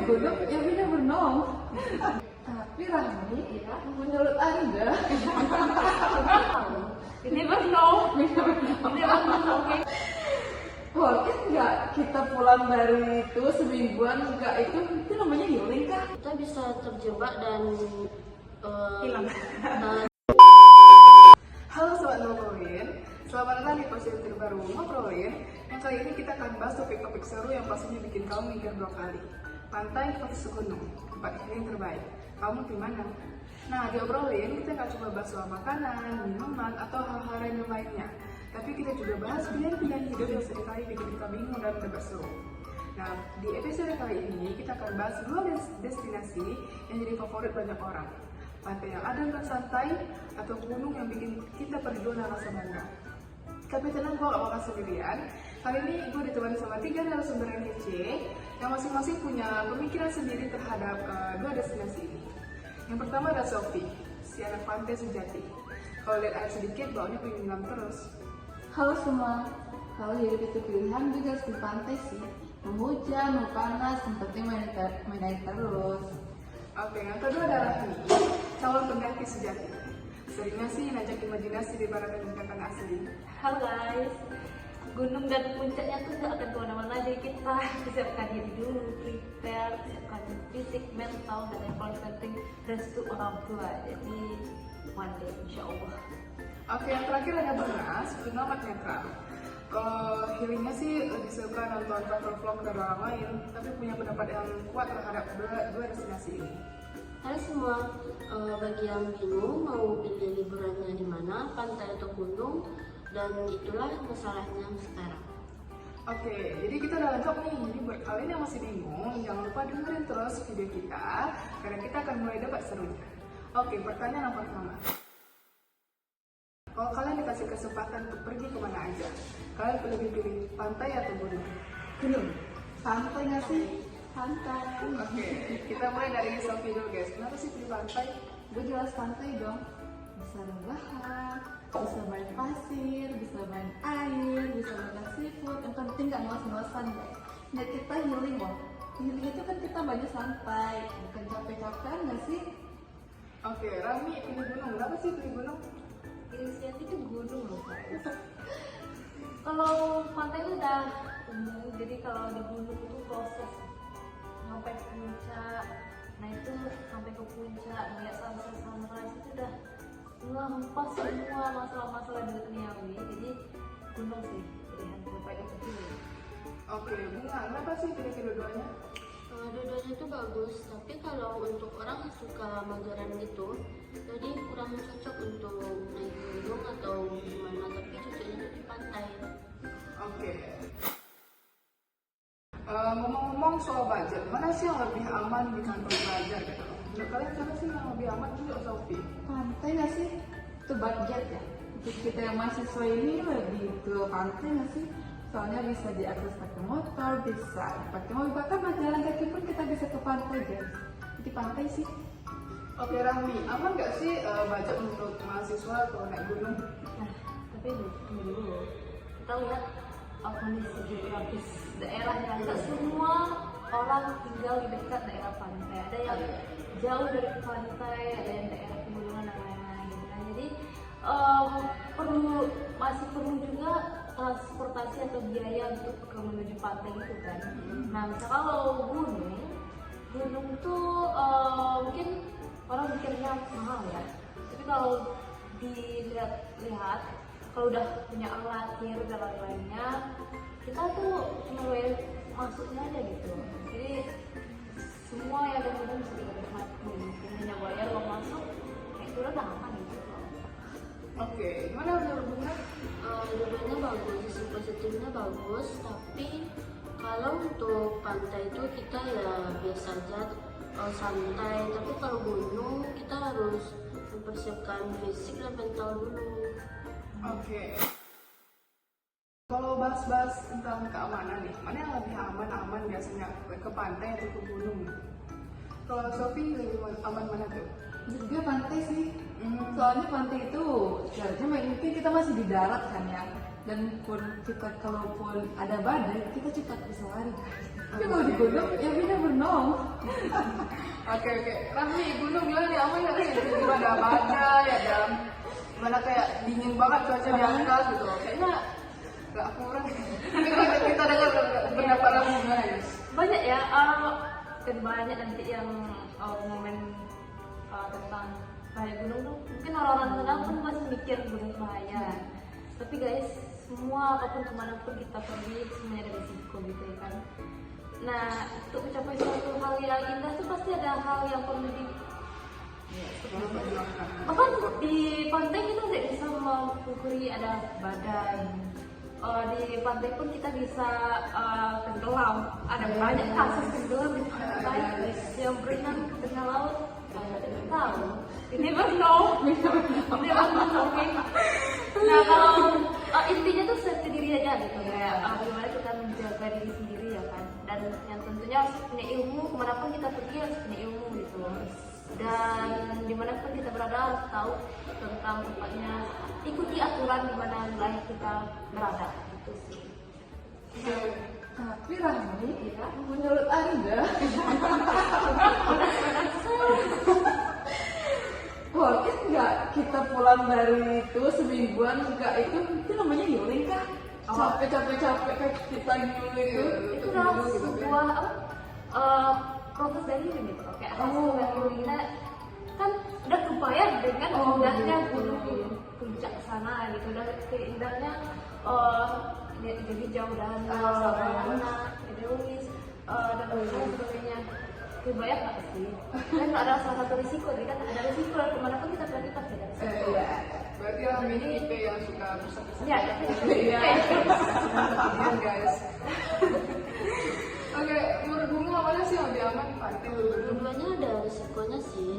gunung, ya we never know. Tapi Rahmi, ya, menurut Anda, You never know. Okay. boleh nggak kita pulang dari itu semingguan nggak itu namanya healing kah? Kita bisa terjebak dan Hilang. Halo Sobat Ngobrolin, selamat datang di podcast terbaru Ngobrolin. Yang kali ini kita akan bahas topik-topik seru yang pastinya bikin kamu mikir 2 kali. Pantai versus gunung, tempat healing terbaik. Kamu di mana? Nah, di Ngobrolin kita nggak cuma bahas soal makanan, minuman, atau hal-hal random lainnya. Tapi kita juga bahas pilihan-pilihan hidup yang seringkali bikin kita bingung dan tidak seru. Nah, di episode kali ini kita akan bahas 2 destinasi yang jadi favorit banyak orang. Pantai yang adem dan santai, atau gunung yang bikin kita berdua dan rasa bangga. Tapi tenang, gue gak bakal sendirian. Kali ini gue ditemani sama 3 narasumber yang kece, yang masing-masing punya pemikiran sendiri terhadap 2 destinasi ini. Yang pertama ada Sophie, si anak pantai sejati. Kalau lihat air sedikit, baunya pengen nyelam terus. Halo semua, kalau hidup itu pilihan juga harus di pantai sih. Mau hujan, mau panas, yang penting main air terus. Oke, yang kedua ada Rahmi, calon pendaki sejati. Seringnya sih ngajak imajinasi di barat binatang asli. Halo guys, gunung dan puncaknya tuh gak akan kemana-mana, jadi kita siapkan diri dulu, prepare, siapkan fisik, mental, dan yang paling penting restu orang tua. Jadi one day insya Allah. Oke, yang terakhir ada Bungas, pengamat netral. Kalau healingnya sih lebih suka nonton travel vlog dari orang lain, tapi punya pendapat yang kuat terhadap dua destinasi ini. Hai semua, bagi yang bingung mau pilih liburannya di mana, pantai atau gunung, dan itulah masalahnya sekarang. Oke, jadi kita udah lengkap nih. Jadi buat kalian yang masih bingung, jangan lupa dengerin terus video kita, karena kita akan mulai debat serunya. Oke, pertanyaan yang pertama. Kalau kalian dikasih kesempatan untuk pergi kemana aja, kalian lebih pilih pantai atau gunung? Gunung, santai nggak sih? Santai. Oke, kita mulai dari Sophie dulu guys. Kenapa sih pilih pantai? Gue jelas pantai dong. Bisa rebahan, bisa main pasir, bisa main air, bisa makan seafood. Yang penting nggak ngos-ngosan guys. Nggak, kita healing loh. Healing itu kan kita banyak santai, bukan capek-capek nggak sih? Oke, Rami pilih gunung. Kenapa sih pilih gunung? Inisiatif itu gunung loh guys. Kalau pantai itu udah umum, jadi kalau di gunung itu proses sampai puncak. Nah itu sampai ke puncak ngeliat sunrise itu udah ngelempas semua masalah-masalah duniawi. Jadi gunung sih pilihan terbaik untuk pilih. Oke, Bunga, kenapa sih pilih kedua-duanya? Dua-duanya itu bagus, tapi kalau untuk orang yang suka mageran gitu, jadi kurang cocok untuk naik gunung atau gimana, tapi cocoknya itu di pantai. Oke. Ngomong-ngomong soal budget, mana sih yang lebih aman di kantong pelajar gitu? Menurut kalian siapa sih yang lebih aman juga Sophie? Pantai nggak sih? Itu budget ya. Untuk kita yang mahasiswa ini lebih ke pantai nggak sih? Soalnya bisa diakses pakai motor, bisa pakai mobil, bahkan jalan kaki pun kita bisa ke pantai guys. Jadi pantai sih. Oke, Rahmi, aman nggak sih budget untuk mahasiswa kalau naik gunung? Nah tapi ini dulu kita lihat kondisi geografis daerahnya. Tidak semua orang tinggal di dekat daerah pantai. Ada yang jauh dari pantai, ada yang daerah pegunungan dan lain-lain gitu kan. Jadi masih perlu juga transportasi atau biaya untuk menuju pantai gitu kan. Nah misal kalau gunung tuh mungkin orang mikirnya mahal ya, tapi kalau dilihat kalau udah punya alatir dan lain-lainnya, kita tuh cuma bayar masuknya aja gitu. Jadi semua yang ada gunung bisa dinikmati, hanya bayar uang masuk, kayak itu udah aman gitu. Oke, gimana menurut Bunga? Dua-duanya bagus, sisi positifnya bagus, tapi kalau untuk pantai itu kita ya biasa aja, santai. Tapi kalau gunung kita harus mempersiapkan fisik dan mental dulu. Oke. Kalau bahas-bahas tentang keamanan nih, mana yang lebih aman biasanya ke pantai atau ke gunung? Kalau Sophie lebih aman mana tuh? Juga pantai sih. Soalnya pantai itu seharusnya mungkin kita masih di darat kan ya. dan pun kita kalaupun ada badai kita cepat bisa lari. Tapi kalau di gunung ya we never know. Oke, Rahmi, gunung gimana nih? Apa ya nih? Tiba-tiba ada badai, ada gimana kayak dingin banget cuaca di atas gitu. Kayaknya nggak kurang. Kita dengar pendapat Rahmi gimana ya? Banyak ya, dan banyak nanti yang momen tentang bahaya gunung tuh mungkin orang-orang sana pun masih mikir gunung bahaya. Tapi guys, semua apapun kemanapun kita pergi semuanya ada risiko gitu ya kan. Nah, untuk mencapai suatu hal yang indah tuh pasti ada hal yang perlu di bahkan di pantai kita tidak bisa mengukur ada badai. Di pantai pun kita bisa tenggelam. Ada banyak kasus tenggelam di pantai yang berenang ke tengah laut. Tidak tahu. Ini baru Ini baru oke. Nah, kalau intinya tuh safety diri aja gitu kayak gimana kita menjaga diri sendiri ya kan. Dan yang tentunya harus punya ilmu, kemanapun kita pergi harus punya ilmu gitu. Dan dimanapun kita berada harus tahu tentang tempatnya, ikuti aturan di mana wilayah kita berada itu sih. Tapi Rahmi, ya, menurut Anda, boleh nggak kita pulang dari itu semingguan nggak itu namanya healing kan? Capek kayak kita healing Itu adalah sebuah proses dari healing gitu. Kayak hasil dari healing kita kan udah kebayang dengan indahnya gunung puncak sana gitu, udah indahnya jadi jauh dan sabana, Edelweiss dan lain sebagainya. Kebayang nggak sih? Kan ada salah satu risiko, jadi kan ada risiko kemanapun kita pergi pasti ada risiko. Berarti Rahmi ini tipe yang suka besar-besar. Ya, Iya, guys. Oke, menurut Bunga apa sih yang lebih aman di pantai? Dua-duanya ada risikonya sih,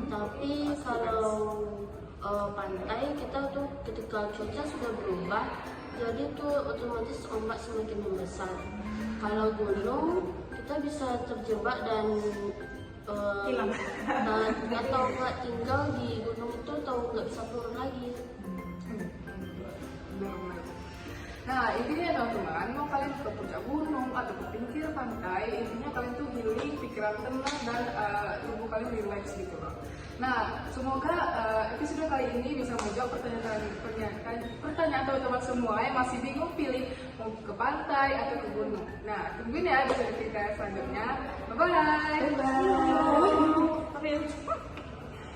tapi kalau pantai kita tuh ketika cuaca sudah berubah, jadi tuh otomatis ombak semakin membesar. Kalau gunung kita bisa terjebak dan hilang atau nggak tinggal di gunung itu atau nggak bisa turun lagi. Nah, intinya teman-teman, mau kalian ke puncak gunung atau ke pinggir pantai, intinya kalian tuh healing, pikiran tenang dan tubuh kalian relax gitu loh. Nah, semoga episode kali ini bisa menjawab pertanyaan teman-teman semua yang masih bingung pilih mau ke pantai atau ke gunung. Nah, tungguin ya episode kita selanjutnya. Bye-bye!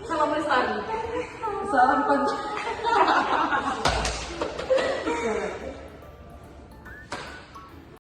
Salam lestari. salam panjang.